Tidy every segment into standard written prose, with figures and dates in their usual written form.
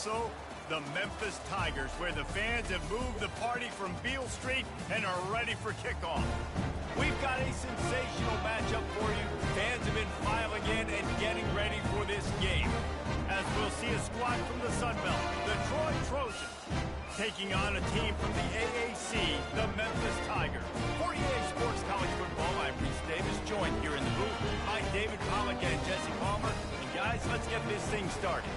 also the Memphis Tigers, where the fans have moved the party from Beale Street and are ready for kickoff. We've got a sensational matchup for you. Fans have been filing in and getting ready for this game, as we'll see a squad from the Sun Belt, the Troy Trojans, taking on a team from the AAC, the Memphis Tigers. For EA Sports College Football, I'm Reese Davis, joined here in the booth by David Pollack and Jesse Palmer. And guys, let's get this thing started.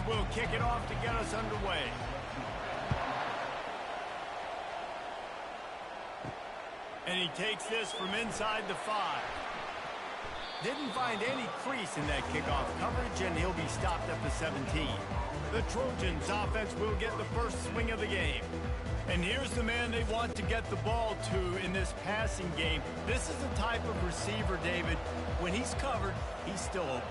We'll kick it off to get us underway. And he takes this from inside the 5. Didn't find any crease in that kickoff coverage, and he'll be stopped at the 17. The Trojans offense will get the first swing of the game. And here's the man they want to get the ball to in this passing game. This is the type of receiver, David, when he's covered, he's still open.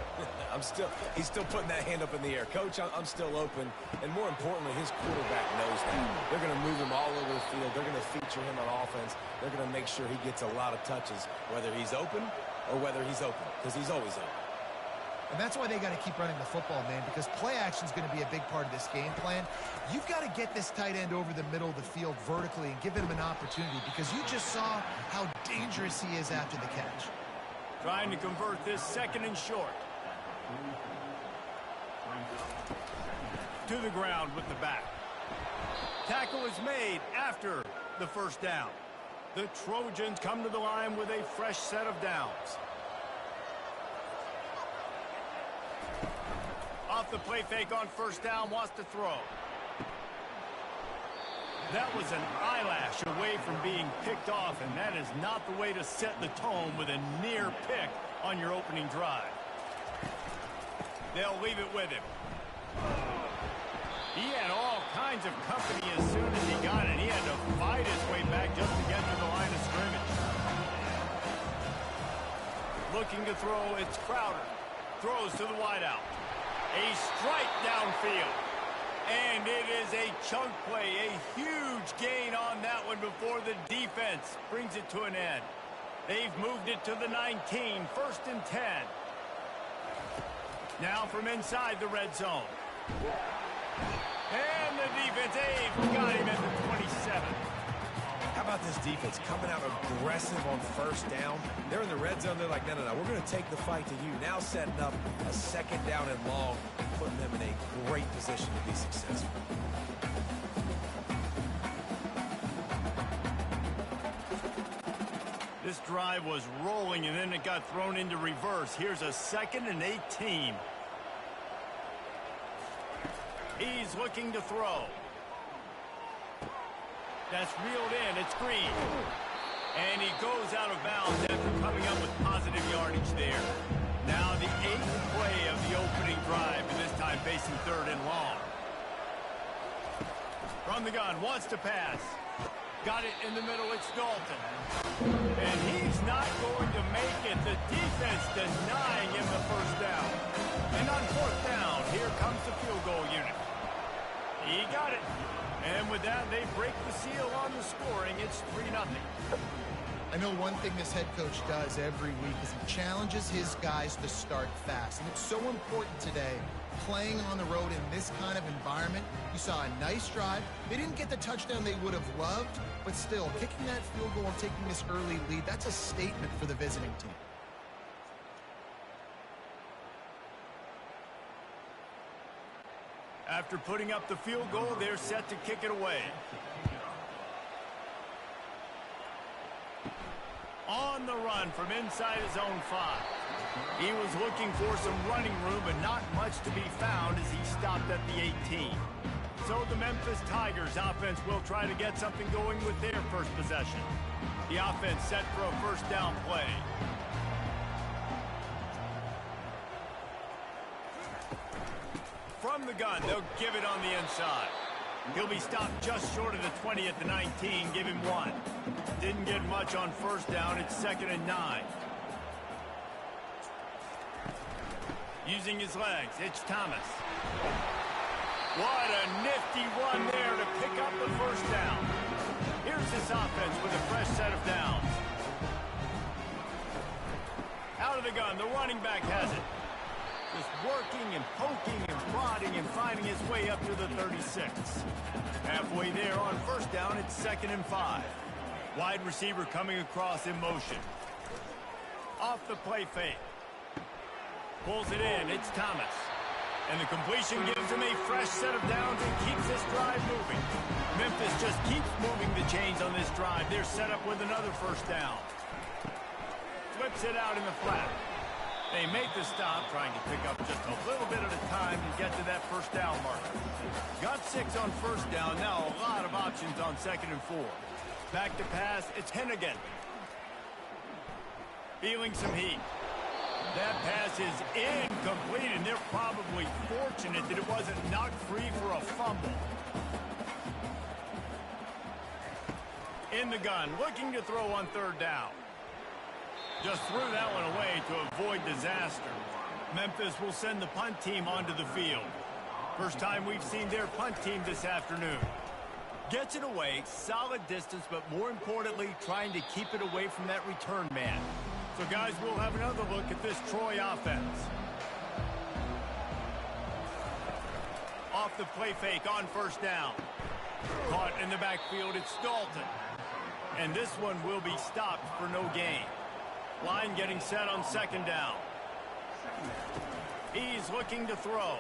He's still putting that hand up in the air. Coach, I'm still open. And more importantly, his quarterback knows that. They're going to move him all over the field. They're going to feature him on offense. They're going to make sure he gets a lot of touches, whether he's open or whether he's open, because he's always open. And that's why they got to keep running the football, man, because play action is going to be a big part of this game plan. You've got to get this tight end over the middle of the field vertically and give him an opportunity, because you just saw how dangerous he is after the catch. Trying to convert this second and short. To the ground with the back. Tackle is made after the first down. The Trojans come to the line with a fresh set of downs. Off the play fake on first down, wants to throw. That was an eyelash away from being picked off, and that is not the way to set the tone with a near pick on your opening drive. They'll leave it with him. He had all kinds of company as soon as he got it. He had to fight his way back just to get to the line of scrimmage. Looking to throw, it's Crowder. Throws to the wideout. A strike downfield. And it is a chunk play, a huge gain on that one before the defense brings it to an end. They've moved it to the 19, 1st and 10. Now from inside the red zone. And the defense, got him at the 27. How about this defense coming out aggressive on first down? They're in the red zone. They're like, no, we're going to take the fight to you. Now setting up a second down and long, putting them in a great position to be successful. This drive was rolling, and then it got thrown into reverse. Here's a 2nd and 18. He's looking to throw. That's reeled in. It's Green. And he goes out of bounds after coming up with positive yardage there. Now the 8th play of the opening drive, and this time facing 3rd and long. From the gun, wants to pass. Got it in the middle, it's Dalton. And he's not going to make it. The defense denying him the first down. And on 4th down, here comes the field goal unit. He got it. And with that, they break the seal on the scoring. It's 3-0. I know one thing this head coach does every week is he challenges his guys to start fast. And it's so important today, playing on the road in this kind of environment. You saw a nice drive. They didn't get the touchdown they would have loved, but still, kicking that field goal and taking this early lead, that's a statement for the visiting team. After putting up the field goal, they're set to kick it away. On the run from inside his own 5. He was looking for some running room, but not much to be found as he stopped at the 18. So the Memphis Tigers offense will try to get something going with their first possession. The offense set for a first down play. From the gun, they'll give it on the inside. He'll be stopped just short of the 20 at the 19, give him 1. Didn't get much on first down, it's 2nd and 9. Using his legs, it's Thomas. What a nifty run there to pick up the first down. Here's this offense with a fresh set of downs. Out of the gun, the running back has it. Just working and poking and prodding and finding his way up to the 36. Halfway there on first down, it's 2nd and 5. Wide receiver coming across in motion. Off the play fake. Pulls it in, it's Thomas. And the completion gives him a fresh set of downs and keeps this drive moving. Memphis just keeps moving the chains on this drive. They're set up with another first down. Flips it out in the flat. They make the stop, trying to pick up just a little bit at a time to get to that first down marker. Got 6 on first down, now a lot of options on 2nd and 4. Back to pass, it's Hennigan. Feeling some heat. That pass is incomplete, and they're probably fortunate that it wasn't knocked free for a fumble. In the gun, looking to throw on 3rd down. Just threw that one away to avoid disaster. Memphis will send the punt team onto the field. First time we've seen their punt team this afternoon. Gets it away, solid distance, but more importantly, trying to keep it away from that return man. So, guys, we'll have another look at this Troy offense. Off the play fake on first down. Caught in the backfield, it's Dalton. And this one will be stopped for no gain. Line getting set on 2nd down. He's looking to throw.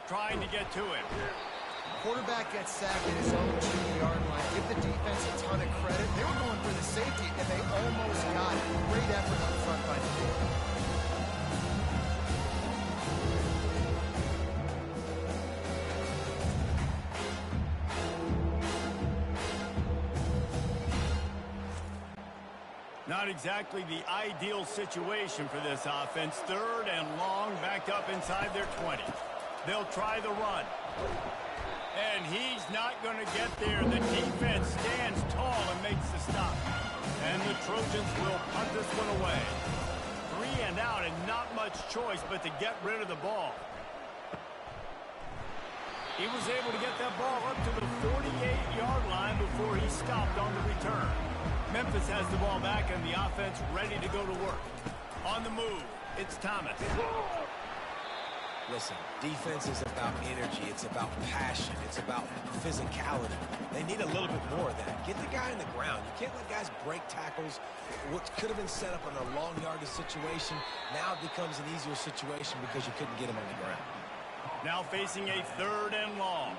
Trying to get to him. Quarterback gets sacked at his own 2-yard line. Give the defense a ton of credit. They were going for the safety, and they almost got it. Great effort up front by the team. Not exactly the ideal situation for this offense. 3rd and long, backed up inside their 20. They'll try the run. And he's not going to get there. The defense stands tall and makes the stop. And the Trojans will punt this one away. 3 and out, and not much choice but to get rid of the ball. He was able to get that ball up to the 48-yard line before he stopped on the return. Memphis has the ball back and the offense ready to go to work. On the move, it's Thomas. Listen, defense is about energy. It's about passion. It's about physicality. They need a little bit more of that. Get the guy in the ground. You can't let guys break tackles. What could have been set up in a long yardage situation now becomes an easier situation because you couldn't get him on the ground. Now facing a 3rd and long.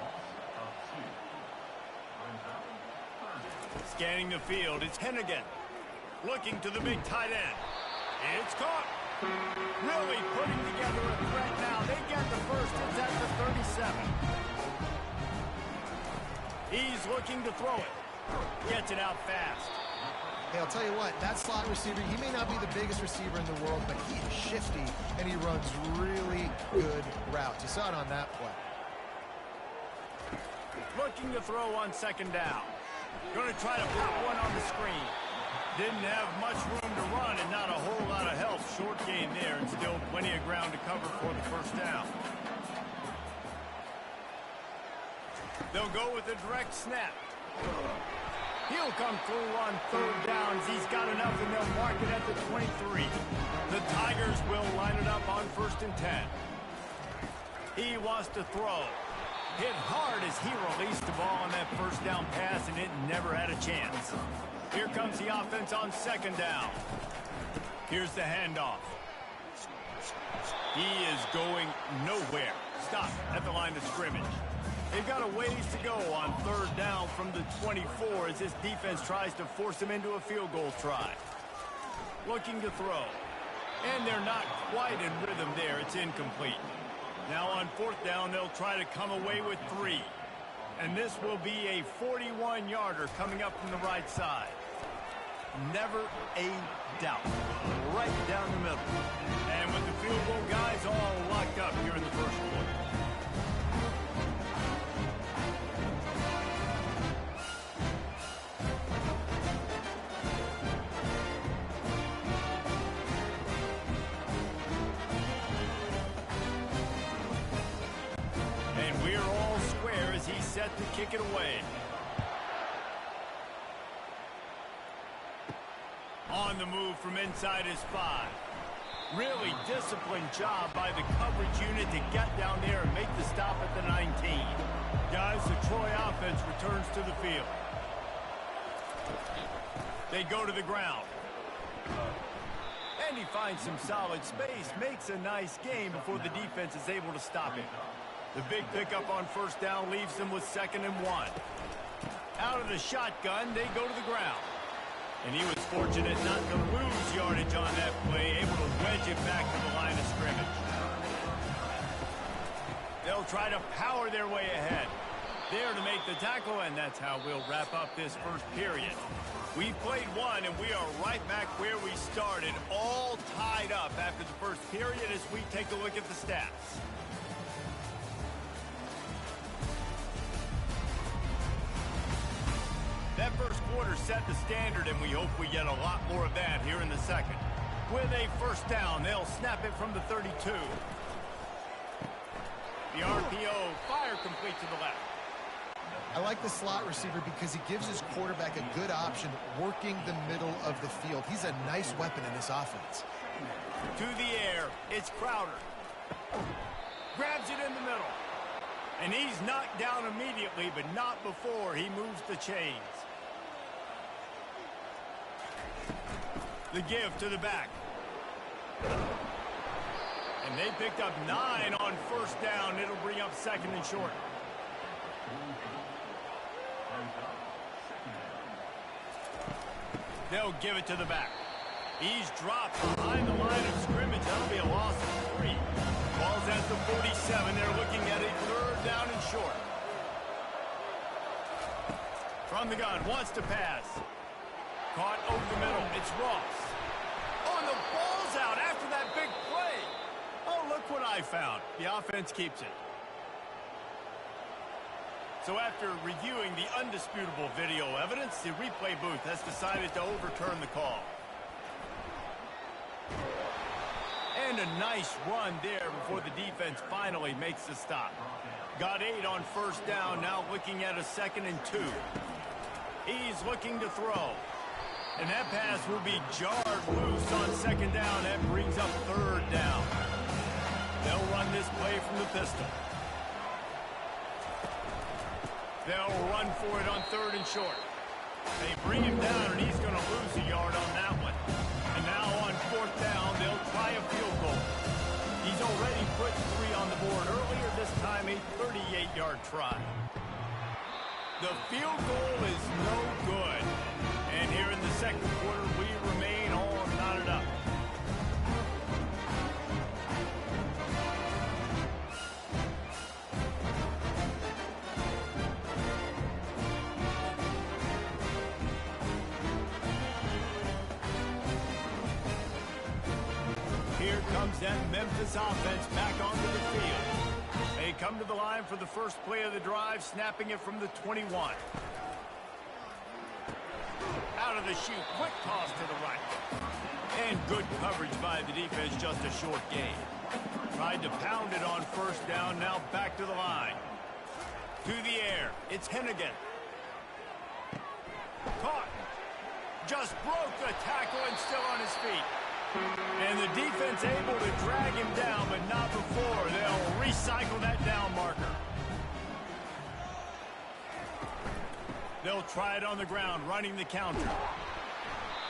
Scanning the field, it's Hennigan. Looking to the big tight end. It's caught. Really putting together a threat now. They get the first. It's at the 37. He's looking to throw it. Gets it out fast. Hey, I'll tell you what, that slot receiver, he may not be the biggest receiver in the world, but he is shifty, and he runs really good routes. You saw it on that play. Looking to throw on 2nd down. Going to try to put one on the screen. Didn't have much room to run and not a whole lot of help. Short gain there and still plenty of ground to cover for the first down. They'll go with a direct snap. He'll come through on 3rd downs. He's got enough and they'll mark it at the 23. The Tigers will line it up on 1st and 10. He wants to throw. Hit hard as he released the ball on that first down pass, and it never had a chance. Here comes the offense on 2nd down. Here's the handoff. He is going nowhere. Stop at the line of scrimmage. They've got a ways to go on 3rd down from the 24 as this defense tries to force him into a field goal try. Looking to throw. And they're not quite in rhythm there. It's incomplete. Now on 4th down, they'll try to come away with 3. And this will be a 41-yarder coming up from the right side. Never a doubt. Right down the middle. And with the field goal guys all locked up here in the first quarter. And we're all square as he's set to kick it away. On the move from inside his 5. Really disciplined job by the coverage unit to get down there and make the stop at the 19. Guys, the Troy offense returns to the field. They go to the ground. And he finds some solid space, makes a nice game before the defense is able to stop him. The big pickup on first down leaves them with 2nd and 1. Out of the shotgun, they go to the ground. And he was fortunate not to lose yardage on that play, able to wedge it back to the line of scrimmage. They'll try to power their way ahead. There to make the tackle, and that's how we'll wrap up this first period. We've played one, and we are right back where we started, all tied up after the first period as we take a look at the stats. That first quarter set the standard, and we hope we get a lot more of that here in the second. With a first down, they'll snap it from the 32. The RPO, fire complete to the left. I like the slot receiver because he gives his quarterback a good option working the middle of the field. He's a nice weapon in this offense. To the air, it's Crowder. Grabs it in the middle. And he's knocked down immediately, but not before he moves the chains. The give to the back. And they picked up 9 on first down. It'll bring up 2nd and short. They'll give it to the back. He's dropped behind the line of scrimmage. That'll be a loss of 3. Ball's at the 47. They're looking at a 3rd down and short. From the gun, wants to pass. Caught over the middle. It's Ross. Oh, and the ball's out after that big play. Oh, look what I found. The offense keeps it. So after reviewing the undisputable video evidence, the replay booth has decided to overturn the call. And a nice run there before the defense finally makes the stop. Got 8 on first down, now looking at a 2nd and 2. He's looking to throw. And that pass will be jarred loose on 2nd down. That brings up 3rd down. They'll run this play from the pistol. They'll run for it on 3rd and short. They bring him down, and he's going to lose a yard on that one. And now on 4th down, they'll try a field goal. He's already put 3 on the board earlier, this time a 38-yard try. The field goal is no good. And here in the second quarter, we remain all knotted up. Here comes that Memphis offense back onto the field. They come to the line for the first play of the drive, snapping it from the 21. Out of the chute, quick toss to the right. And good coverage by the defense, just a short gain. Tried to pound it on first down, now back to the line. To the air, it's Hennigan. Caught. Just broke the tackle and still on his feet. And the defense able to drag him down, but not before. They'll recycle that down marker. They'll try it on the ground, running the counter.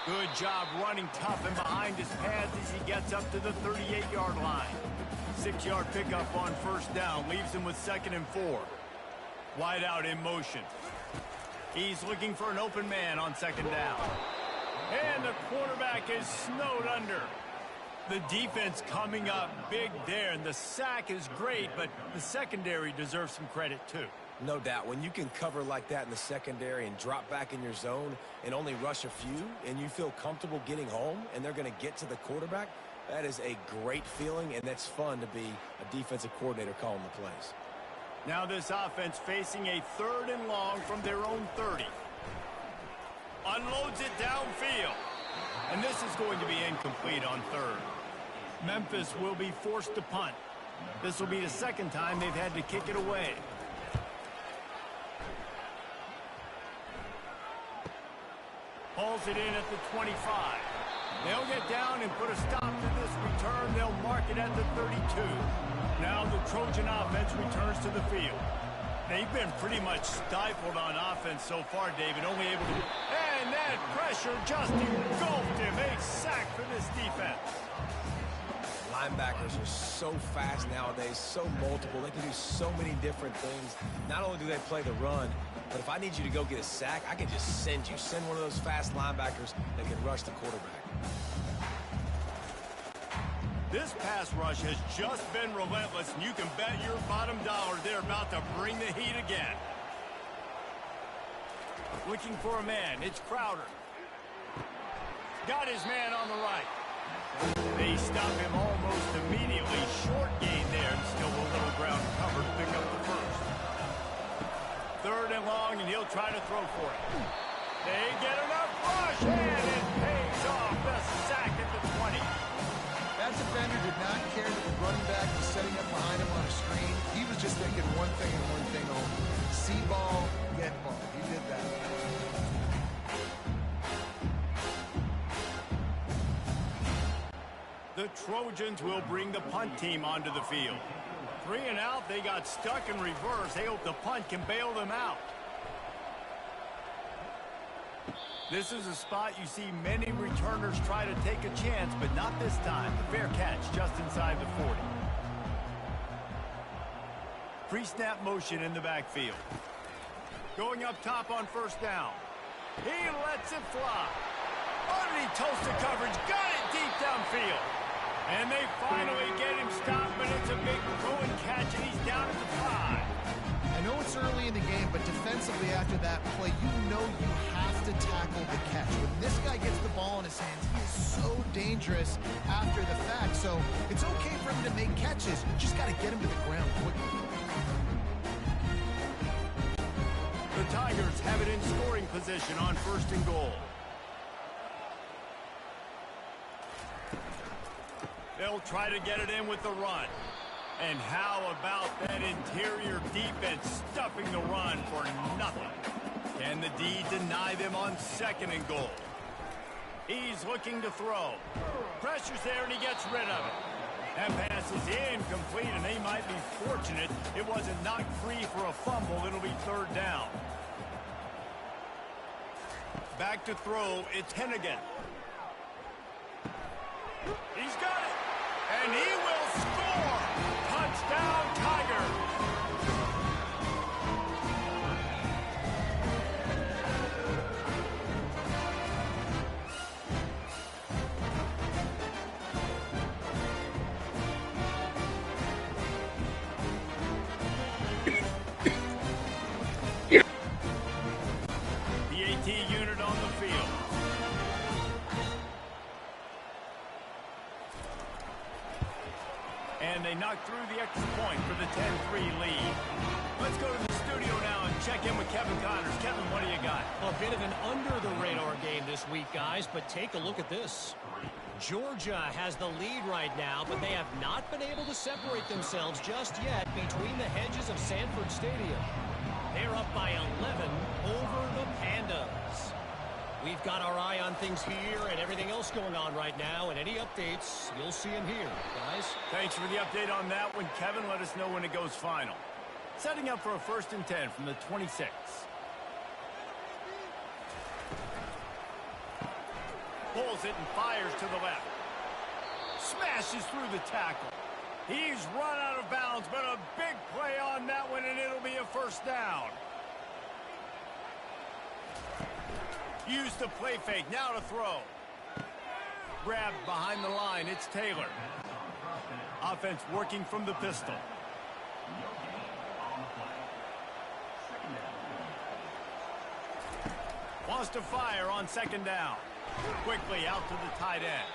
Good job running tough and behind his pads as he gets up to the 38-yard line. 6-yard pickup on first down leaves him with 2nd and 4. Wide out in motion. He's looking for an open man on 2nd down. And the quarterback is snowed under. The defense coming up big there, and the sack is great, but the secondary deserves some credit too. No doubt. When you can cover like that in the secondary and drop back in your zone and only rush a few, and you feel comfortable getting home, and they're going to get to the quarterback, that is a great feeling, and that's fun to be a defensive coordinator calling the plays. Now this offense facing a 3rd and long from their own 30. Unloads it downfield. And this is going to be incomplete on 3rd. Memphis will be forced to punt. This will be the 2nd time they've had to kick it away. Hauls it in at the 25. They'll get down and put a stop to this return. They'll mark it at the 32. Now the Trojan offense returns to the field. They've been pretty much stifled on offense so far, David, only able to... And that pressure just engulfed him. A sack for this defense. Linebackers are so fast nowadays, so multiple. They can do so many different things. Not only do they play the run, but if I need you to go get a sack, I can just send you. Send one of those fast linebackers that can rush the quarterback. This pass rush has just been relentless, and you can bet your bottom dollar they're about to bring the heat again. Looking for a man. It's Crowder. Got his man on the right. They stop him almost immediately. Short gain there, and still a little ground covered to pick up the first. 3rd and long, and he'll try to throw for it. They get enough rush, and it pays off. The sack at the 20. That defender did not care that the running back was setting up behind him on a screen. He was just thinking one thing and one thing only. See ball, get ball. He did that. The Trojans will bring the punt team onto the field. 3 and out, they got stuck in reverse. They hope the punt can bail them out. This is a spot you see many returners try to take a chance, but not this time. The fair catch just inside the 40. Pre-snap motion in the backfield. Going up top on 1st down. He lets it fly. Underneath toasted coverage, got it deep downfield. And they finally get him stopped, but it's a big throw and catch, and he's down at the 5. I know it's early in the game, but defensively after that play, you know you have to tackle the catch. When this guy gets the ball in his hands, he is so dangerous after the fact. So it's okay for him to make catches. You just got to get him to the ground quickly. The Tigers have it in scoring position on 1st and goal. They'll try to get it in with the run. And how about that interior defense stuffing the run for nothing? Can the D deny them on 2nd and goal? He's looking to throw. Pressure's there, and he gets rid of it. That pass is incomplete, and they might be fortunate it wasn't knocked free for a fumble. It'll be 3rd down. Back to throw. It's Hennigan. He's got it. And he will score. Touchdown, Tigers. The AT unit on the field. And they knock through the extra point for the 10-3 lead. Let's go to the studio now and check in with Kevin Connors. Kevin, what do you got? A bit of an under-the-radar game this week, guys, but take a look at this. Georgia has the lead right now, but they have not been able to separate themselves just yet between the hedges of Sanford Stadium. They're up by 11 over the Pandas. We've got our eye on things here and everything else going on right now, and any updates, you'll see them here, guys. Thanks for the update on that one, Kevin. Let us know when it goes final. Setting up for a 1st and 10 from the 26. Pulls it and fires to the left. Smashes through the tackle. He's run out of bounds, but a big play on that one, and it'll be a 1st down. Use the play fake. Now to throw. Grabbed behind the line. It's Taylor. Offense working from the pistol. Wants to fire on 2nd down. Quickly out to the tight end.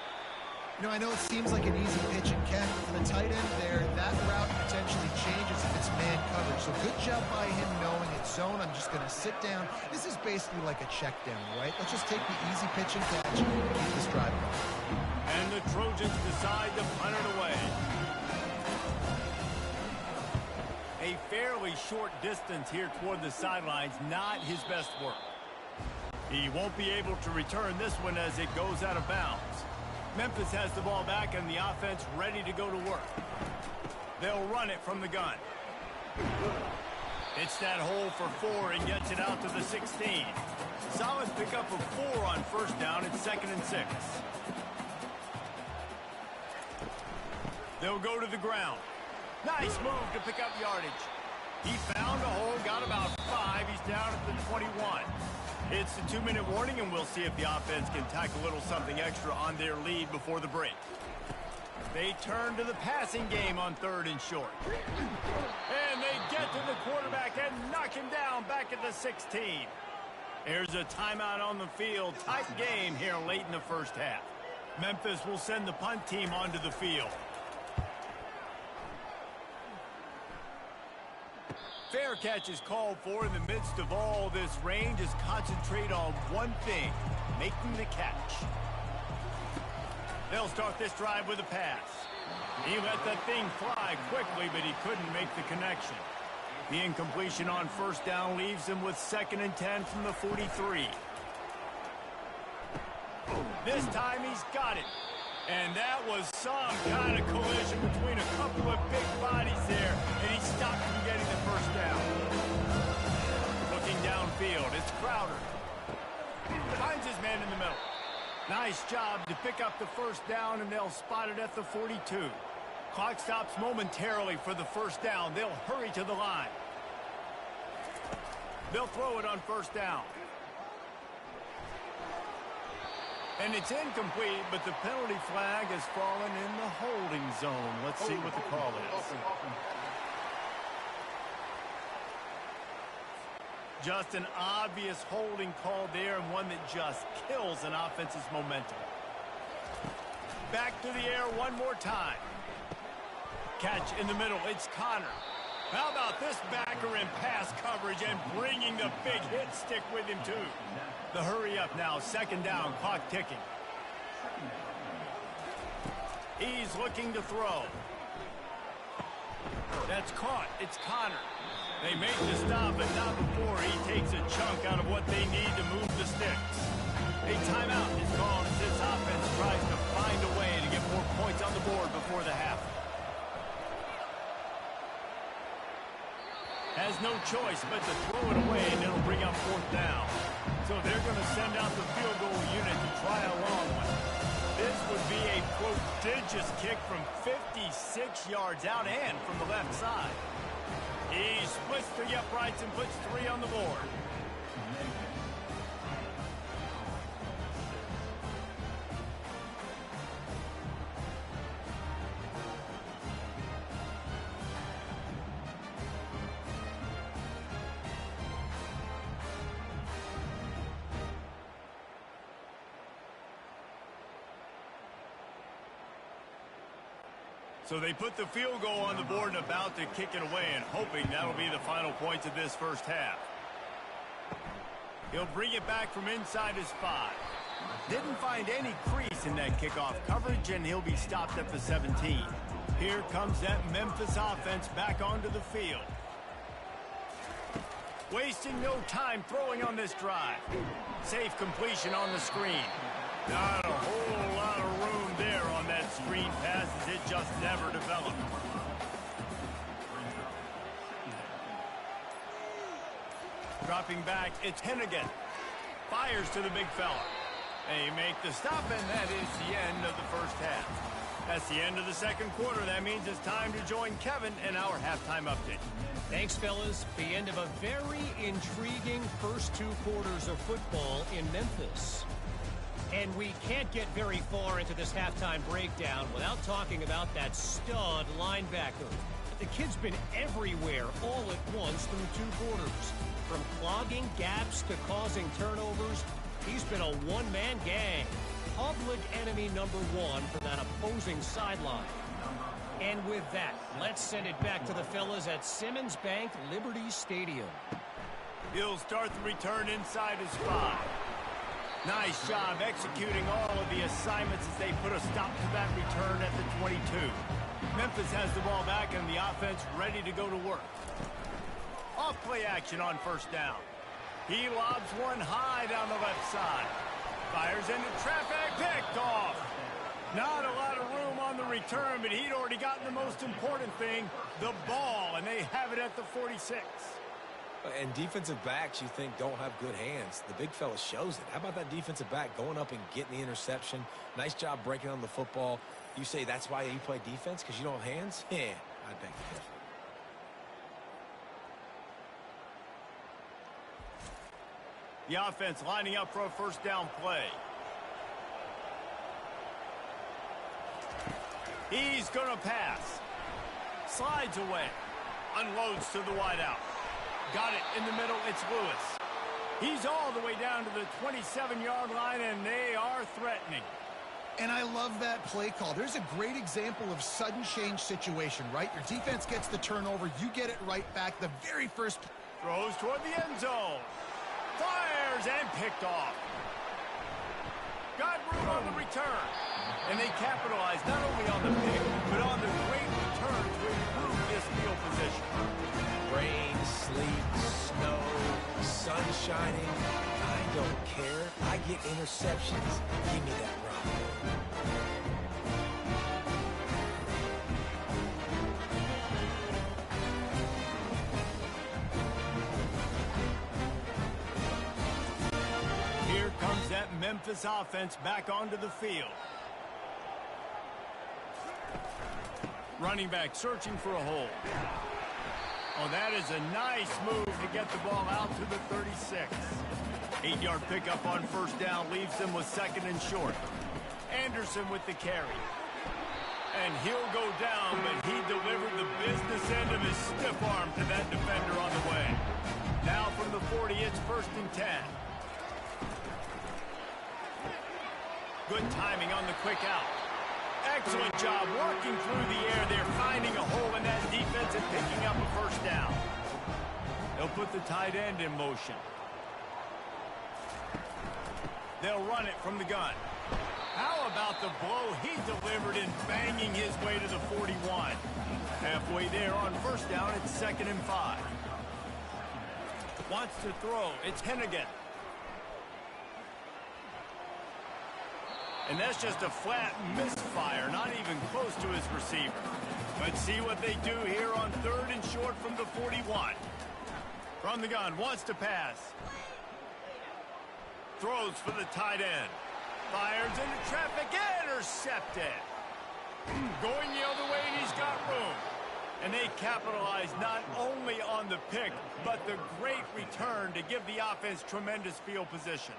You know, I know it seems like an easy pitch and catch, but for the tight end there, that route potentially changes if it's man coverage. So good job by him knowing it's zone. I'm just going to sit down. This is basically like a check down, right? Let's just take the easy pitch and catch and keep this drive going. And the Trojans decide to punt it away. A fairly short distance here toward the sidelines, not his best work. He won't be able to return this one as it goes out of bounds. Memphis has the ball back and the offense ready to go to work. They'll run it from the gun. It's that hole for 4 and gets it out to the 16. Solid pickup of 4 on first down. It's 2nd and 6. They'll go to the ground. Nice move to pick up yardage. He found a hole, got about 5. He's down at the 21. It's the 2-minute warning, and we'll see if the offense can tack a little something extra on their lead before the break. They turn to the passing game on 3rd and short. And they get to the quarterback and knock him down back at the 16. Here's a timeout on the field. Tight game here late in the first half. Memphis will send the punt team onto the field. Fair catch is called for. In the midst of all this rain, just concentrate on one thing, making the catch. They'll start this drive with a pass. He let that thing fly quickly, but he couldn't make the connection. The incompletion on first down leaves him with 2nd and 10 from the 43. This time he's got it. And that was some kind of collision between a couple of big bodies there, and he stopped from getting the first down. Looking downfield, it's Crowder. Finds his man in the middle. Nice job to pick up the first down, and they'll spot it at the 42. Clock stops momentarily for the first down. They'll hurry to the line. They'll throw it on first down. And it's incomplete, but the penalty flag has fallen in the holding zone. Let's see what the call is. Just an obvious holding call there, and one that just kills an offense's momentum. Back to the air one more time. Catch in the middle. It's Connor. How about this backer in pass coverage and bringing the big hit stick with him, too? The hurry up now. 2nd down. Clock ticking. He's looking to throw. That's caught. It's Connor. They make the stop, but not before he takes a chunk out of what they need to move the sticks. A timeout is called as this offense tries to find a way to get more points on the board before the half. Has no choice but to throw it away, and it'll bring up 4th down. So they're going to send out the field goal unit to try a long one. This would be a prodigious kick from 56 yards out and from the left side. He splits the uprights and puts 3 on the board. So they put the field goal on the board and about to kick it away, and hoping that'll be the final points of this first half. He'll bring it back from inside his 5. Didn't find any crease in that kickoff coverage, and he'll be stopped at the 17. Here comes that Memphis offense back onto the field. Wasting no time throwing on this drive. Safe completion on the screen. Not a whole lot of room there on that screen pass, as it just never developed. Dropping back, it's Hennigan. Fires to the big fella. They make the stop, and that is the end of the first half. That's the end of the second quarter. That means it's time to join Kevin in our halftime update. Thanks, fellas. The end of a very intriguing first 2 quarters of football in Memphis. And we can't get very far into this halftime breakdown without talking about that stud linebacker. The kid's been everywhere all at once through 2 quarters. From clogging gaps to causing turnovers, he's been a one-man gang. Public enemy number 1 for that opposing sideline. And with that, let's send it back to the fellas at Simmons Bank Liberty Stadium. He'll start the return inside his 5. Nice job executing all of the assignments as they put a stop to that return at the 22. Memphis has the ball back and the offense ready to go to work. Off play action on first down. He lobs one high down the left side. Fires into traffic, picked off. Not a lot of room on the return, but he'd already gotten the most important thing, the ball, and they have it at the 46. And defensive backs you think don't have good hands. The big fella shows it. How about that defensive back going up and getting the interception? Nice job breaking on the football. You say that's why you play defense, because you don't have hands? Yeah, I beg to differ. The offense lining up for a first down play. He's going to pass. Slides away. Unloads to the wideout. Got it in the middle. It's Lewis. He's all the way down to the 27-yard line, and they are threatening. And I love that play call. There's a great example of sudden change situation, right? Your defense gets the turnover. You get it right back. The very first. Throws toward the end zone. Fires and picked off. Got room on the return. And they capitalize not only on the pick, but on the great return to improve this field position. Rain, sleet, snow, sun shining. I don't care. I get interceptions. Give me that rock. Here comes that Memphis offense back onto the field. Running back searching for a hole. Oh, that is a nice move to get the ball out to the 36. 8-yard pickup on first down leaves them with second and short. Anderson with the carry. And he'll go down, but he delivered the business end of his stiff arm to that defender on the way. Now from the 40, it's first and 10. Good timing on the quick out. Excellent job working through the air. They're finding a hole in that defense and picking up a first down. They'll put the tight end in motion. They'll run it from the gun. How about the blow he delivered in banging his way to the 41? Halfway there on first down, it's second and 5. Wants to throw. It's Hennigan. And that's just a flat misfire, not even close to his receiver. Let's see what they do here on third and short from the 41. From the gun, wants to pass. Throws for the tight end. Fires into traffic, intercepted. Going the other way, and he's got room. And they capitalize not only on the pick, but the great return to give the offense tremendous field position.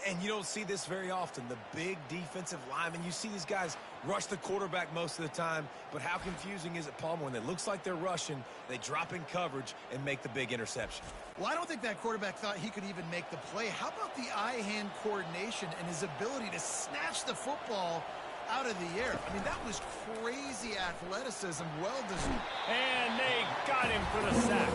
And you don't see this very often. The big defensive linemen, you see these guys rush the quarterback most of the time, but how confusing is it, Palmer, when it looks like they're rushing, they drop in coverage and make the big interception? Well, I don't think that quarterback thought he could even make the play. How about the eye-hand coordination and his ability to snatch the football out of the air? I mean, that was crazy athleticism, well-deserved. And they got him for the sack.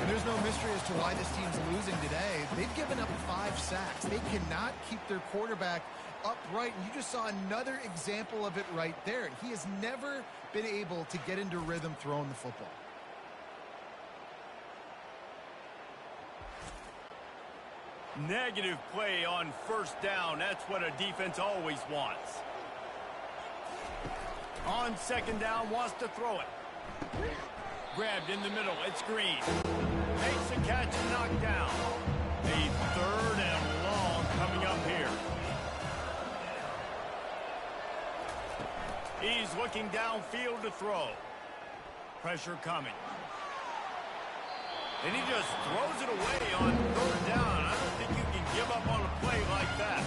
And there's no mystery as to why this team's losing today. They've given up 5 sacks. They cannot keep their quarterback upright. And you just saw another example of it right there. He has never been able to get into rhythm throwing the football. Negative play on first down. That's what a defense always wants. On second down, wants to throw it. Grabbed in the middle. It's Green. Makes a catch and knocked down. A third and long coming up here. He's looking downfield to throw. Pressure coming. And he just throws it away on third down. I don't think you can give up on a play like that.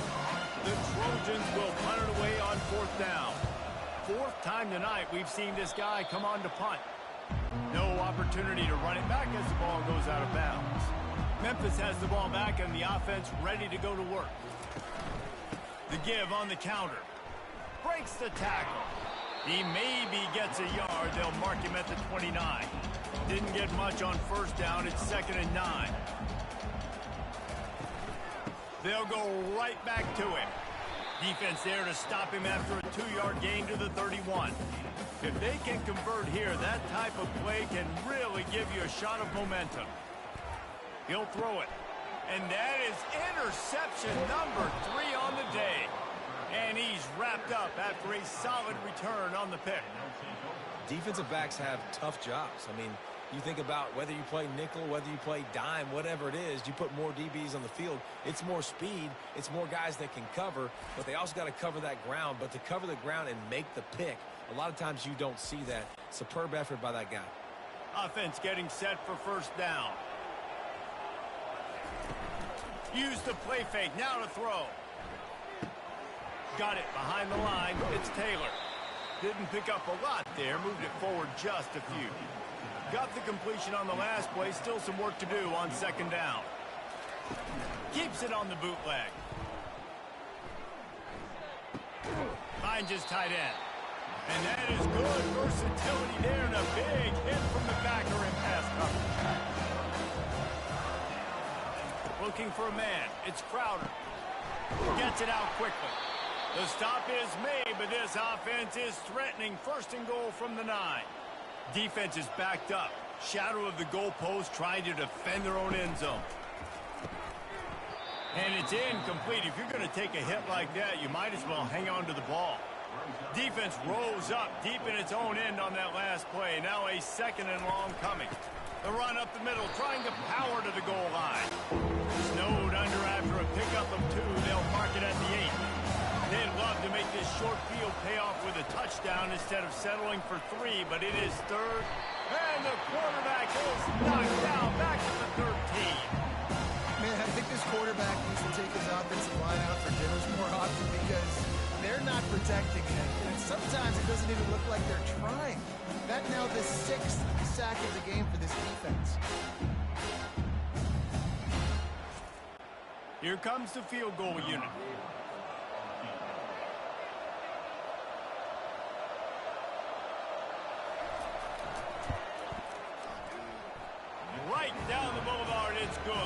The Trojans will punt it away on fourth down. 4th time tonight we've seen this guy come on to punt. No opportunity to run it back as the ball goes out of bounds. Memphis has the ball back and the offense ready to go to work. The give on the counter. Breaks the tackle. He maybe gets a yard. They'll mark him at the 29. Didn't get much on first down. It's 2nd and 9. They'll go right back to him. Defense there to stop him after a 2-yard gain to the 31. If they can convert here, that type of play can really give you a shot of momentum. He'll throw it. And that is interception number 3 on the day. And he's wrapped up after a solid return on the pick. Defensive backs have tough jobs. I mean, you think about whether you play nickel, whether you play dime, whatever it is, you put more DBs on the field. It's more speed. It's more guys that can cover, but they also got to cover that ground. But to cover the ground and make the pick, a lot of times you don't see that. Superb effort by that guy. Offense getting set for first down. Use the play fake. Now to throw. Got it behind the line. It's Taylor. Didn't pick up a lot there. Moved it forward just a few. Got the completion on the last play. Still some work to do on second down. Keeps it on the bootleg. Finds his tight end. And that is good versatility there, and a big hit from the backer in pass coverage. Looking for a man. It's Crowder. Gets it out quickly. The stop is made, but this offense is threatening. First and goal from the 9. Defense is backed up. Shadow of the goalpost, trying to defend their own end zone. And it's incomplete. If you're going to take a hit like that, you might as well hang on to the ball. Defense rose up deep in its own end on that last play. Now a second and long coming. The run up the middle, trying to power to the goal line. Snowed under after a pickup of 2. They'll mark it at the 8. They'd love to make this short field pay off with a touchdown instead of settling for 3, but it is third. And the quarterback is knocked down back to the 13. Man, I think this quarterback needs to take his offensive line out for dinners more often because they're not protecting him. And sometimes it doesn't even look like they're trying. That now the 6th sack of the game for this defense. Here comes the field goal unit. Right down the boulevard, it's good.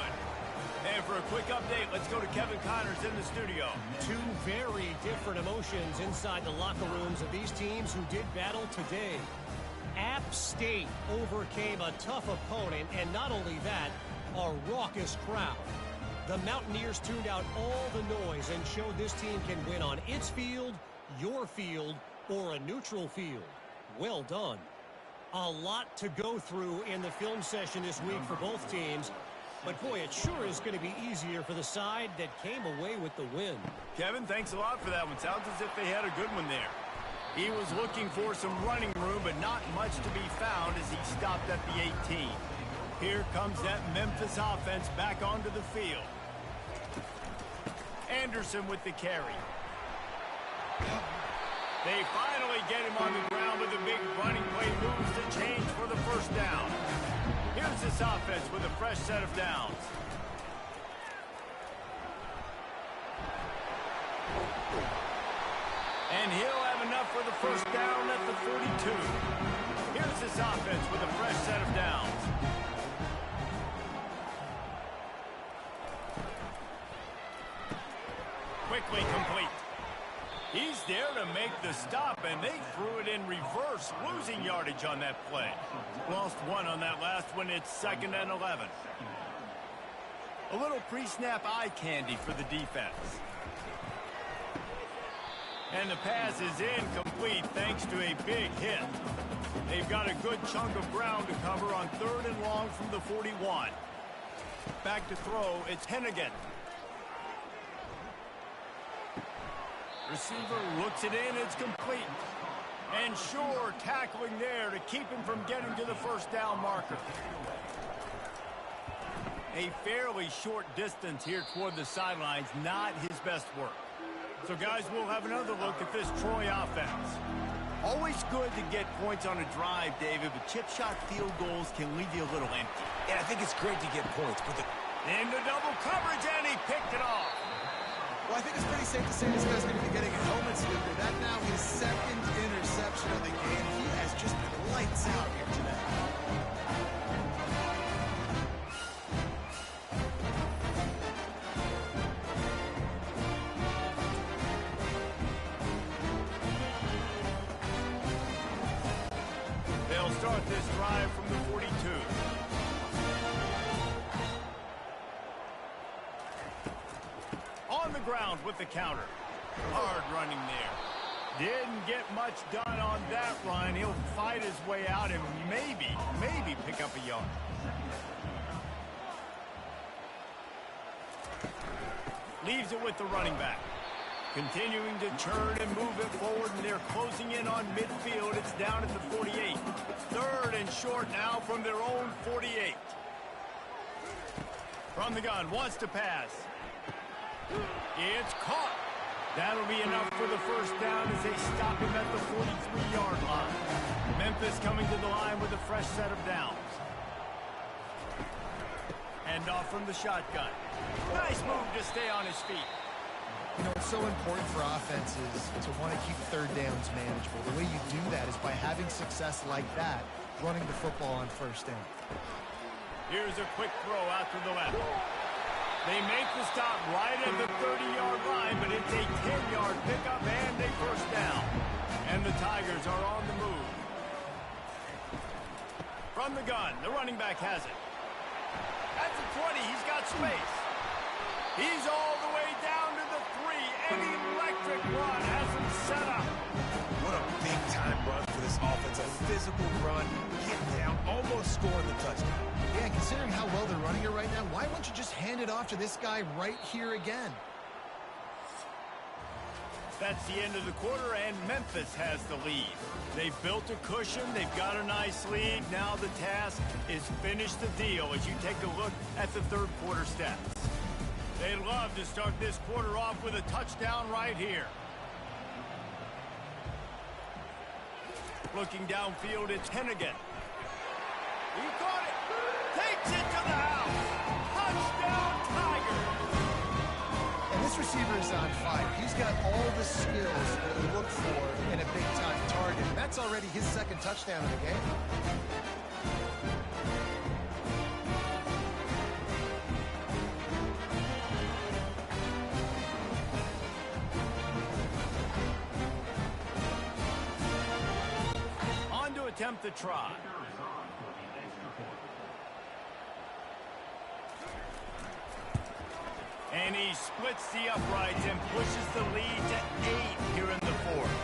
And for a quick update, let's go to Kevin Connors in the studio. 2 very different emotions inside the locker rooms of these teams who did battle today. App State overcame a tough opponent, and not only that, a raucous crowd. The Mountaineers tuned out all the noise and showed this team can win on its field, your field, or a neutral field. Well done. A lot to go through in the film session this week for both teams. But, boy, it sure is going to be easier for the side that came away with the win. Kevin, thanks a lot for that one. Sounds as if they had a good one there. He was looking for some running room, but not much to be found as he stopped at the 18. Here comes that Memphis offense back onto the field. Anderson with the carry. They finally get him on the ground with a big running play, moves to change for the first down. Here's this offense with a fresh set of downs. And he'll have enough for the first down at the 42. Here's this offense with a fresh set of downs. Quickly complete. He's there to make the stop, and they threw it in reverse, losing yardage on that play. Lost 1 on that last one. It's 2nd and 11. A little pre-snap eye candy for the defense. And the pass is incomplete thanks to a big hit. They've got a good chunk of ground to cover on 3rd and long from the 41. Back to throw, it's Hennigan. Receiver looks it in, it's complete. And sure, tackling there to keep him from getting to the first down marker. A fairly short distance here toward the sidelines, not his best work. So, guys, we'll have another look at this Troy offense. Always good to get points on a drive, David, but chip shot field goals can leave you a little empty. And I think it's great to get points, but into double coverage, and he picked it off. Well, I think it's pretty safe to say this guy's going to be getting a helmet slipper. That now his 2nd interception of the game. He has just been lights out here today. They'll start this drive from the 42. on the ground with the counter. Hard running there. Didn't get much done on that run. He'll fight his way out and maybe pick up a yard. Leaves it with the running back. Continuing to turn and move it forward, and they're closing in on midfield. It's down at the 48. Third and short now from their own 48. From the gun, wants to pass. It's caught. That'll be enough for the first down as they stop him at the 43-yard line. Memphis coming to the line with a fresh set of downs. Hand off from the shotgun. Nice move to stay on his feet. You know, it's so important for offenses to want to keep third downs manageable. The way you do that is by having success like that, running the football on first down. Here's a quick throw out to the left. They make the stop right at the 30-yard line, but it's a 10-yard pickup and a first down. And the Tigers are on the move. From the gun, the running back has it. At the 20, he's got space. He's all the way down to the 3. An electric run has him set up. What a big-time run for this offense. A physical run, getting down, almost scoring the touchdown. Yeah, considering how well they're running it right now, why wouldn't you just hand it off to this guy right here again? That's the end of the quarter, and Memphis has the lead. They've built a cushion. They've got a nice lead. Now the task is finish the deal as you take a look at the third quarter stats. They'd love to start this quarter off with a touchdown right here. Looking downfield, it's Hennigan. He caught it. Takes it to the house. Touchdown, Tigers. And this receiver is on fire. He's got all the skills that you look for in a big-time target. And that's already his second touchdown of the game. Attempt the try. And he splits the uprights and pushes the lead to 8 here in the fourth.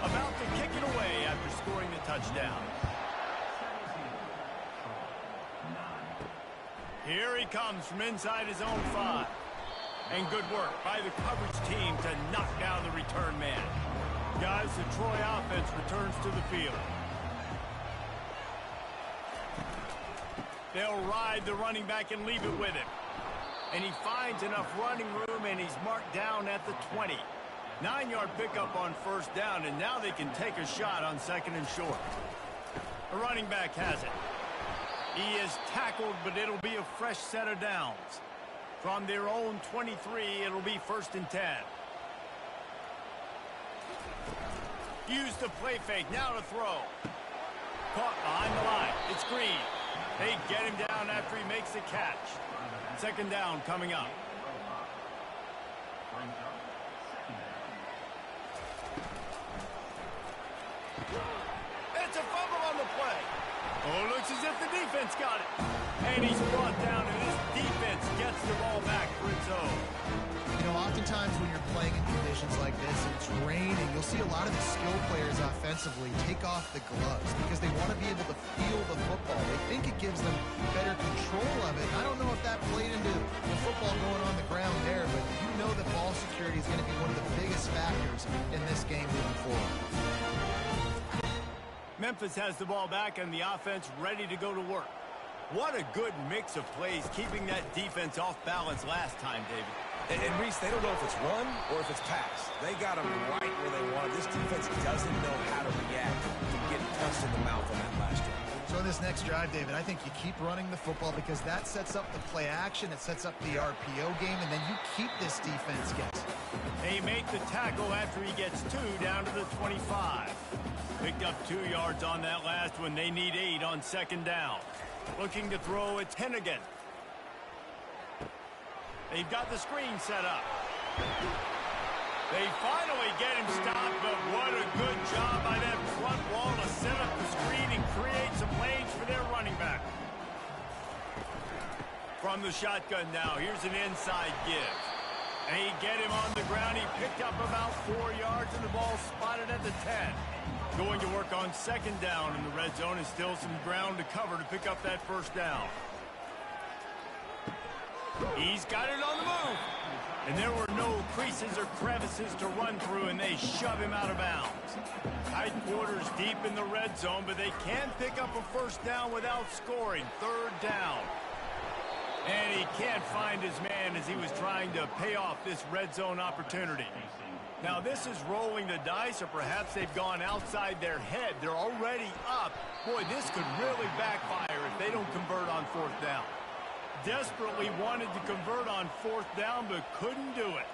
About to kick it away after scoring the touchdown. Here he comes from inside his own 5. And good work by the coverage team to knock down the return man. Guys, the Troy offense returns to the field. They'll ride the running back and leave it with him. And he finds enough running room, and he's marked down at the 20. 9-yard pickup on first down, and now they can take a shot on second and short. The running back has it. He is tackled, but it'll be a fresh set of downs. From their own 23, it'll be first and 10. Use the play fake, now to throw. Caught behind the line. It's Green. They get him down after he makes the catch. Second down coming up. It's a fumble on the play. Oh, looks as if the defense got it. And he's brought down, and this defense gets the ball back for its own. You know, oftentimes when you're playing in conditions like this and it's raining, you'll see a lot of the skill players offensively take off the gloves because they want to be able to feel the football. They think it gives them better control of it. I don't know if that played into the football going on the ground there, but you know that ball security is going to be one of the biggest factors in this game moving forward. Memphis has the ball back and the offense ready to go to work. What a good mix of plays, keeping that defense off balance last time, David. And Reese, they don't know if it's run or if it's pass. They got them right where they want. This defense doesn't know how to react to getting punched in the mouth on that last drive. So in this next drive, David, I think you keep running the football because that sets up the play action, it sets up the RPO game, and then you keep this defense guessing. They make the tackle after he gets 2 down to the 25. Picked up 2 yards on that last one. They need 8 on second down. Looking to throw, it's Hennigan. They've got the screen set up. They finally get him stopped, but what a good job by that front wall to set up the screen and create some lanes for their running back. From the shotgun now, here's an inside give. They get him on the ground. He picked up about 4 yards, and the ball spotted at the 10. Going to work on second down in the red zone, and still some ground to cover to pick up that first down. He's got it on the move. And there were no creases or crevices to run through, and they shove him out of bounds. Tight quarters deep in the red zone, but they can pick up a first down without scoring. Third down. And he can't find his man as he was trying to pay off this red zone opportunity. Now, this is rolling the dice, or perhaps they've gone outside their head. They're already up. Boy, this could really backfire if they don't convert on fourth down. Desperately wanted to convert on fourth down, but couldn't do it.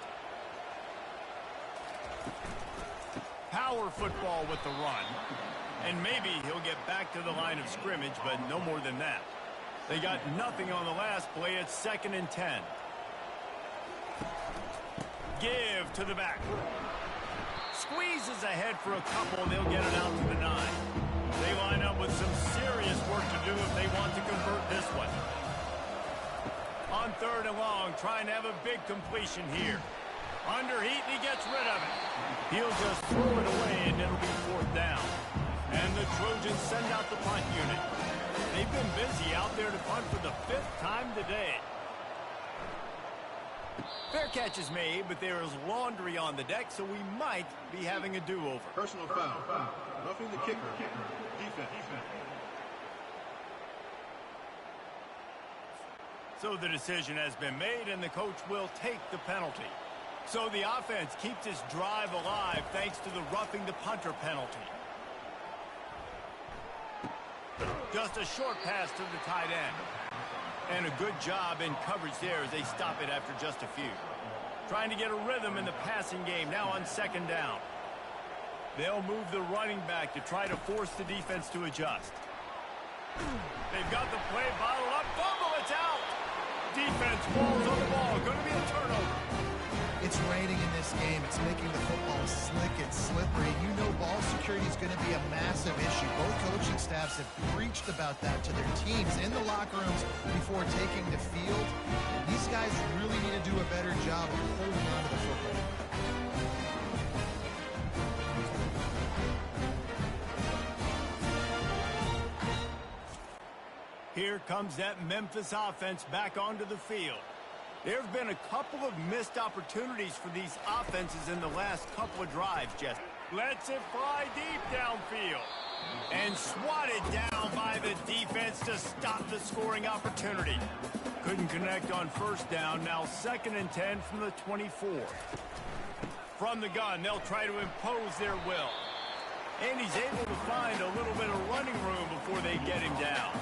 Power football with the run. And maybe he'll get back to the line of scrimmage, but no more than that. They got nothing on the last play. It's 2nd and 10. Give to the back. Squeezes ahead for a couple, and they'll get it out to the 9. They line up with some serious work to do if they want to convert this one. On 3rd and long, trying to have a big completion here. Under heat, and he gets rid of it. He'll just throw it away, and it'll be 4th down. And the Trojans send out the punt unit. They've been busy out there to punt for the 5th time today. Fair catch is made, but there is laundry on the deck, so we might be having a do-over. Personal foul. Roughing the kicker. Defense. So the decision has been made, and the coach will take the penalty. So the offense keeps its drive alive thanks to the roughing the punter penalty. Just a short pass to the tight end. And a good job in coverage there as they stop it after just a few. Trying to get a rhythm in the passing game now on 2nd down. They'll move the running back to try to force the defense to adjust. They've got the play bottled up. Fumble, it's out! Defense falls on the ball. Going to be a turnover. It's raining in this game. It's making the football slick and slippery. You know ball security is going to be a massive issue. Both coaching staffs have preached about that to their teams in the locker rooms before taking the field. These guys really need to do a better job of holding on to the football. Here comes that Memphis offense back onto the field. There have been a couple of missed opportunities for these offenses in the last couple of drives, Jeff. Lets it fly deep downfield. And swatted down by the defense to stop the scoring opportunity. Couldn't connect on first down. Now 2nd and 10 from the 24. From the gun, they'll try to impose their will. And he's able to find a little bit of running room before they get him down.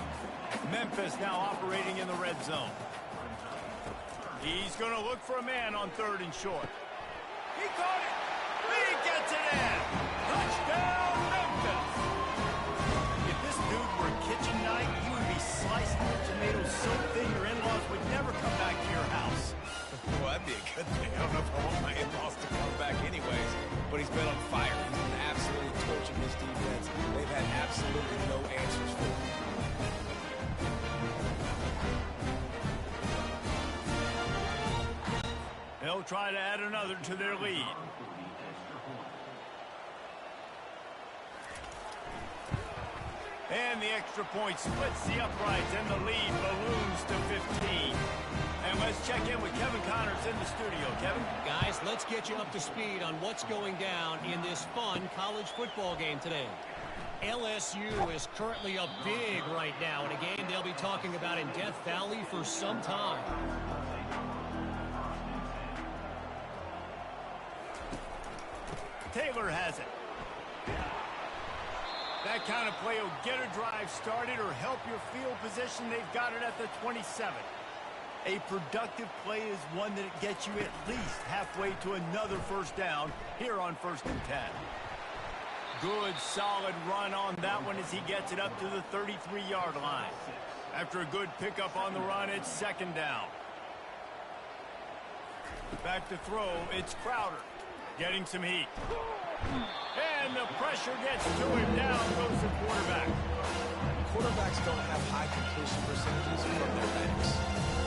Memphis now operating in the red zone. He's going to look for a man on 3rd and short. He caught it. He gets it in. Touchdown, Memphis. If this dude were kitchen night, you would be slicing your tomatoes so thin your in-laws would never come back to your house. Well, that'd be a good thing. I don't know if I want my in-laws to come back anyways, but he's been on fire. He's been absolutely torching this defense. They've had absolutely no answers for him. They'll try to add another to their lead. And the extra point splits the uprights, and the lead balloons to 15. And let's check in with Kevin Connors in the studio. Kevin? Guys, let's get you up to speed on what's going down in this fun college football game today. LSU is currently up big right now in a game they'll be talking about in Death Valley for some time. Taylor has it. That kind of play will get a drive started or help your field position. They've got it at the 27. A productive play is one that gets you at least halfway to another first down here on 1st and 10. Good, solid run on that one as he gets it up to the 33-yard line. After a good pickup on the run, it's 2nd down. Back to throw, it's Crowder. Getting some heat. And the pressure gets to him. Down goes the quarterback. Quarterbacks don't have high completion percentages from their backs.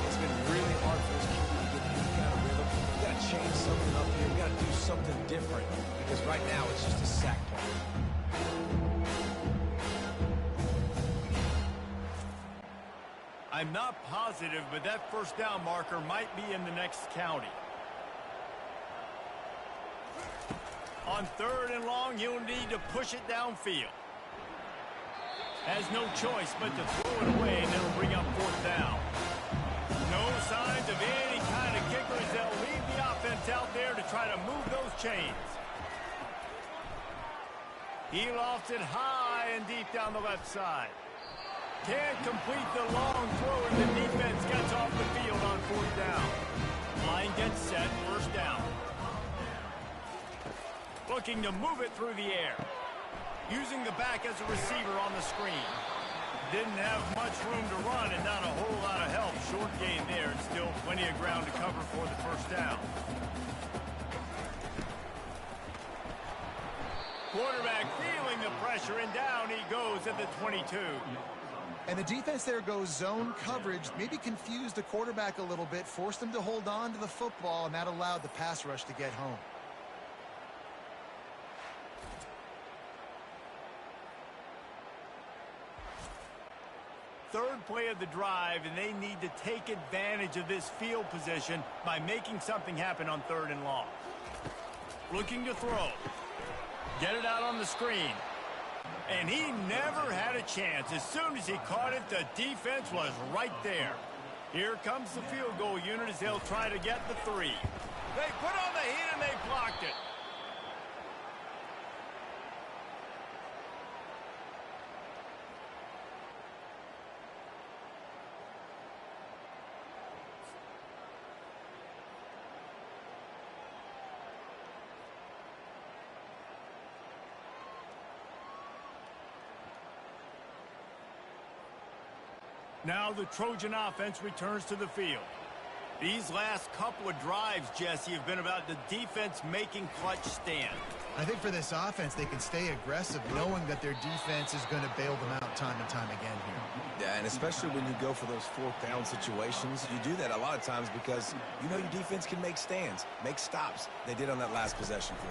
It's been really hard for his QB to get any kind of rhythm. You got to to change something up here. We got to do something different because right now it's just a sack play. I'm not positive, but that first down marker might be in the next county. On 3rd and long, he'll need to push it downfield. Has no choice but to throw it away, and it'll bring up 4th down. No signs of any kind of kickers. They'll leave the offense out there to try to move those chains. He lofts it high and deep down the left side. Can't complete the long throw, and the defense gets off the field on 4th down. Line gets set, 1st down. Looking to move it through the air. Using the back as a receiver on the screen. Didn't have much room to run and not a whole lot of help. Short gain there and still plenty of ground to cover for the 1st down. Quarterback feeling the pressure, and down he goes at the 22. And the defense there goes zone coverage, maybe confused the quarterback a little bit, forced him to hold on to the football, and that allowed the pass rush to get home. Third play of the drive, and they need to take advantage of this field position by making something happen on 3rd and long. Looking to throw. Get it out on the screen. And he never had a chance. As soon as he caught it, the defense was right there. Here comes the field goal unit as they'll try to get the 3. They put on the heat and they blocked it. Now the Trojan offense returns to the field. These last couple of drives, Jesse, have been about the defense making clutch stand. I think for this offense, they can stay aggressive knowing that their defense is going to bail them out time and time again here. Yeah, and especially when you go for those 4th down situations, you do that a lot of times because you know your defense can make stands, make stops. They did on that last possession for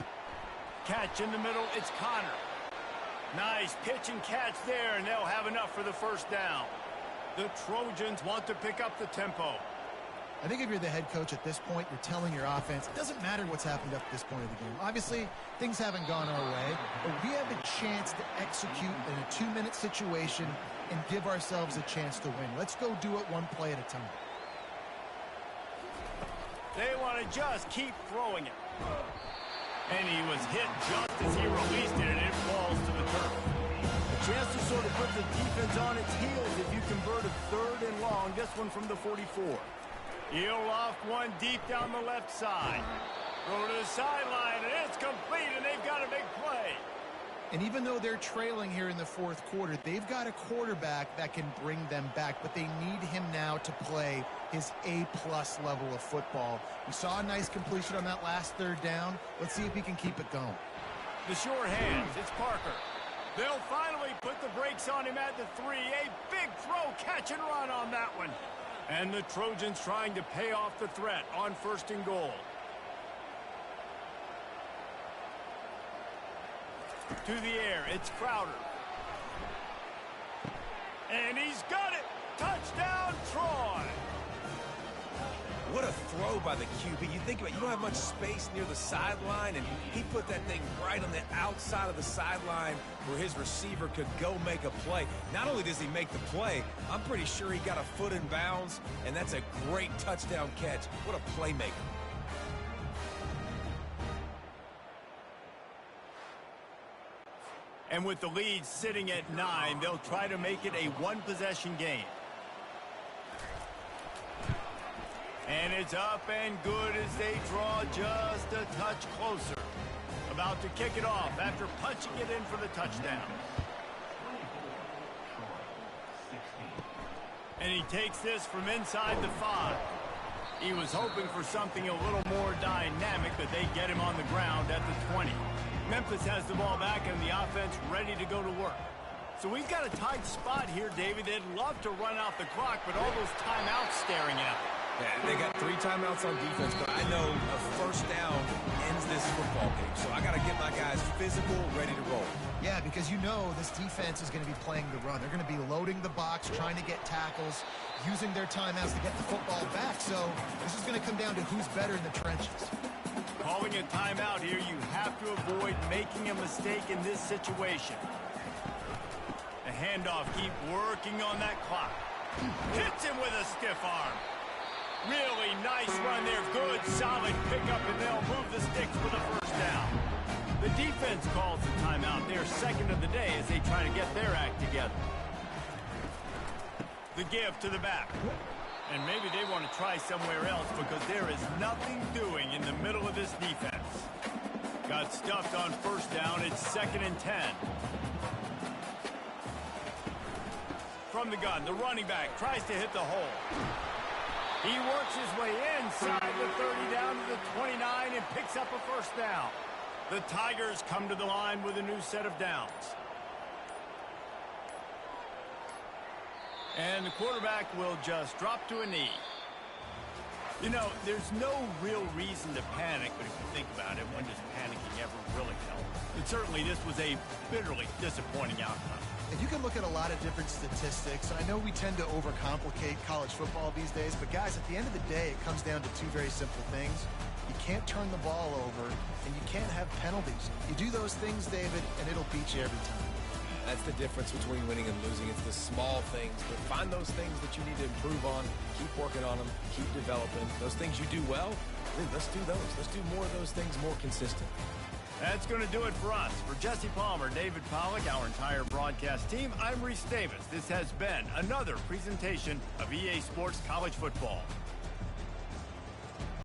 them. Catch in the middle, it's Connor. Nice pitch and catch there, and they'll have enough for the 1st down. The Trojans want to pick up the tempo. I think if you're the head coach at this point, you're telling your offense, it doesn't matter what's happened up to this point of the game. Obviously, things haven't gone our way, but we have a chance to execute in a 2-minute situation and give ourselves a chance to win. Let's go do it one play at a time. They want to just keep throwing it. And he was hit just as he released it, and it falls to the turf. A chance to sort of put the defense on its heels if you convert a 3rd and long, this one from the 44. He'll loft one deep down the left side. Throw to the sideline, and it's complete, and they've got a big play. And even though they're trailing here in the 4th quarter, they've got a quarterback that can bring them back, but they need him now to play his A-plus level of football. We saw a nice completion on that last 3rd down. Let's see if he can keep it going. The sure hands, it's Parker. They'll finally put the brakes on him at the 3. A big throw, catch and run on that one. And the Trojans trying to pay off the threat on 1st and goal. To the air, it's Crowder. And he's got it! Touchdown, Troy! What a throw by the QB. You think about it, you don't have much space near the sideline, and he put that thing right on the outside of the sideline where his receiver could go make a play. Not only does he make the play, I'm pretty sure he got a foot in bounds, and that's a great touchdown catch. What a playmaker. And with the lead sitting at 9, they'll try to make it a one-possession game. And it's up and good as they draw just a touch closer. About to kick it off after punching it in for the touchdown. And he takes this from inside the 5. He was hoping for something a little more dynamic, but they get him on the ground at the 20. Memphis has the ball back and the offense ready to go to work. So we've got a tight spot here, David. They'd love to run out the clock, but all those timeouts staring at them. Yeah, they got 3 timeouts on defense, but I know a first down ends this football game. So I got to get my guys physical, ready to roll. Yeah, because you know this defense is going to be playing the run. They're going to be loading the box, trying to get tackles, using their timeouts to get the football back. So this is going to come down to who's better in the trenches. Calling a timeout here, you have to avoid making a mistake in this situation. The handoff, keep working on that clock. Hits him with a stiff arm. Really nice run there. Good, solid pickup, and they'll move the sticks for the first down. The defense calls the timeout. They're second of the day as they try to get their act together. The give to the back. And maybe they want to try somewhere else because there is nothing doing in the middle of this defense. Got stuffed on first down. It's 2nd and 10. From the gun, the running back tries to hit the hole. He works his way inside the 30 down to the 29 and picks up a first down. The Tigers come to the line with a new set of downs. And the quarterback will just drop to a knee. You know, there's no real reason to panic, but if you think about it, when does panicking ever really help? But certainly this was a bitterly disappointing outcome. And you can look at a lot of different statistics. I know we tend to overcomplicate college football these days, but guys, at the end of the day, it comes down to 2 very simple things. You can't turn the ball over, and you can't have penalties. You do those things, David, and it'll beat you every time. That's the difference between winning and losing. It's the small things, but find those things that you need to improve on. Keep working on them. Keep developing. Those things you do well, let's do those. Let's do more of those things more consistent. That's going to do it for us. For Jesse Palmer, David Pollack, our entire broadcast team, I'm Reese Davis. This has been another presentation of EA Sports College Football.